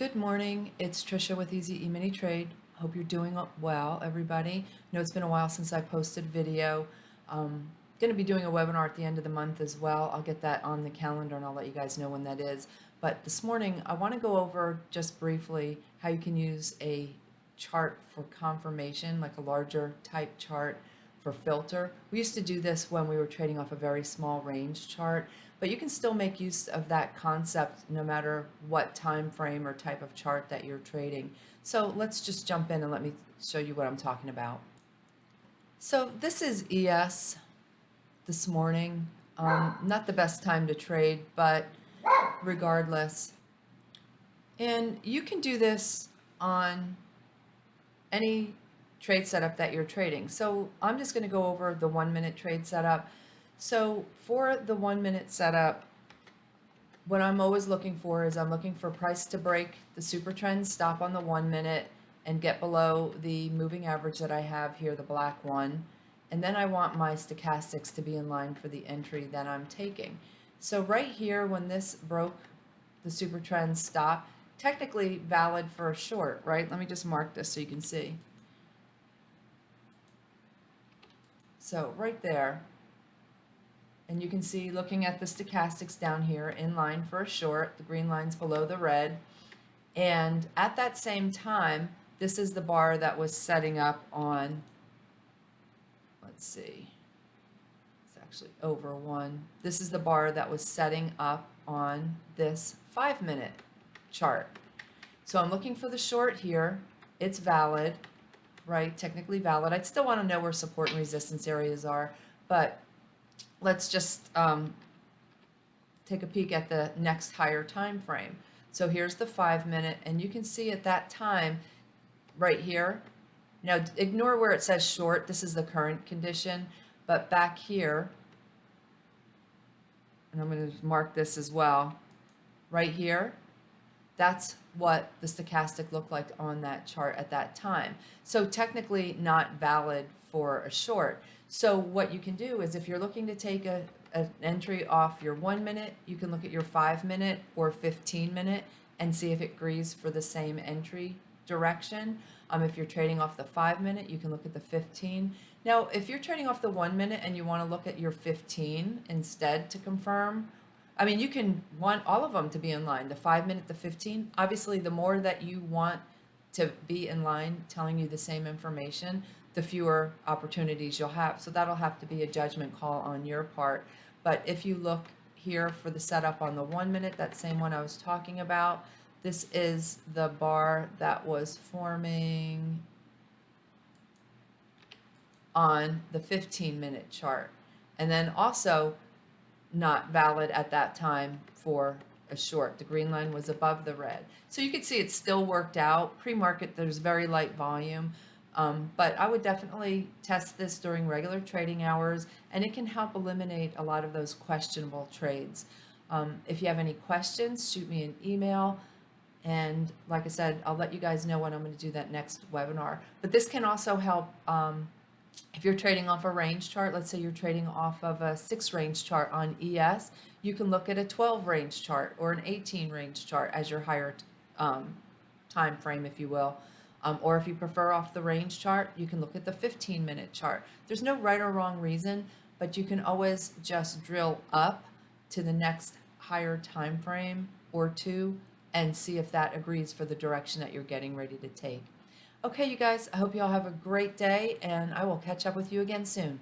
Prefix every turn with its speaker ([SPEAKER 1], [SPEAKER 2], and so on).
[SPEAKER 1] Good morning. It's Trisha with Easy E-mini Trade. Hope you're doing well, everybody. I know it's been a while since I posted video. Going to be doing a webinar at the end of the month as well. I'll get that on the calendar and I'll let you guys know when that is. But this morning, I want to go over just briefly how you can use a chart for confirmation, like a larger type chart for filter. We used to do this when we were trading off a very small range chart, but you can still make use of that concept no matter what time frame or type of chart that you're trading. So let's just jump in and let me show you what I'm talking about. So this is ES this morning. Not the best time to trade, but regardless. And you can do this on any trade setup that you're trading. So I'm just going to go over the 1 minute trade setup. So for the 1 minute setup, what I'm always looking for is I'm looking for price to break the super trend, stop on the 1 minute and get below the moving average that I have here, the black one. And then I want my stochastics to be in line for the entry that I'm taking. So right here, when this broke the super trend stop, technically valid for a short, right? Let me just mark this so you can see. So right there, and you can see looking at the stochastics down here in line for a short, the green line's below the red. And at that same time, this is the bar that was setting up on, let's see, it's actually over one. This is the bar that was setting up on this 5 minute chart. So I'm looking for the short here. It's valid, right? Technically valid. I'd still want to know where support and resistance areas are, but let's just take a peek at the next higher time frame. So here's the 5 minute, and you can see at that time right here. Now ignore where it says short. This is the current condition, but back here, and I'm going to mark this as well, right here, that's what the stochastic looked like on that chart at that time. So technically not valid for a short. So what you can do is if you're looking to take an entry off your 1 minute, you can look at your 5 minute or 15 minute and see if it agrees for the same entry direction. If you're trading off the 5 minute, you can look at the 15. Now, if you're trading off the 1 minute and you want to look at your 15 instead to confirm, I mean, you can want all of them to be in line, the 5 minute, the 15. Obviously, the more that you want to be in line telling you the same information, the fewer opportunities you'll have. So that'll have to be a judgment call on your part. But if you look here for the setup on the 1 minute, that same one I was talking about, this is the bar that was forming on the 15-minute chart. And then also not valid at that time for a short. The green line was above the red. So you can see it still worked out. Pre-market, there's very light volume. But I would definitely test this during regular trading hours, and it can help eliminate a lot of those questionable trades. If you have any questions, shoot me an email. And like I said, I'll let you guys know when I'm going to do that next webinar. But this can also help if you're trading off a range chart. Let's say you're trading off of a 6 range chart on ES, you can look at a 12 range chart or an 18 range chart as your higher time frame, if you will. Or if you prefer off the range chart, you can look at the 15-minute chart. There's no right or wrong reason, but you can always just drill up to the next higher time frame or two and see if that agrees for the direction that you're getting ready to take. Okay, you guys, I hope you all have a great day, and I will catch up with you again soon.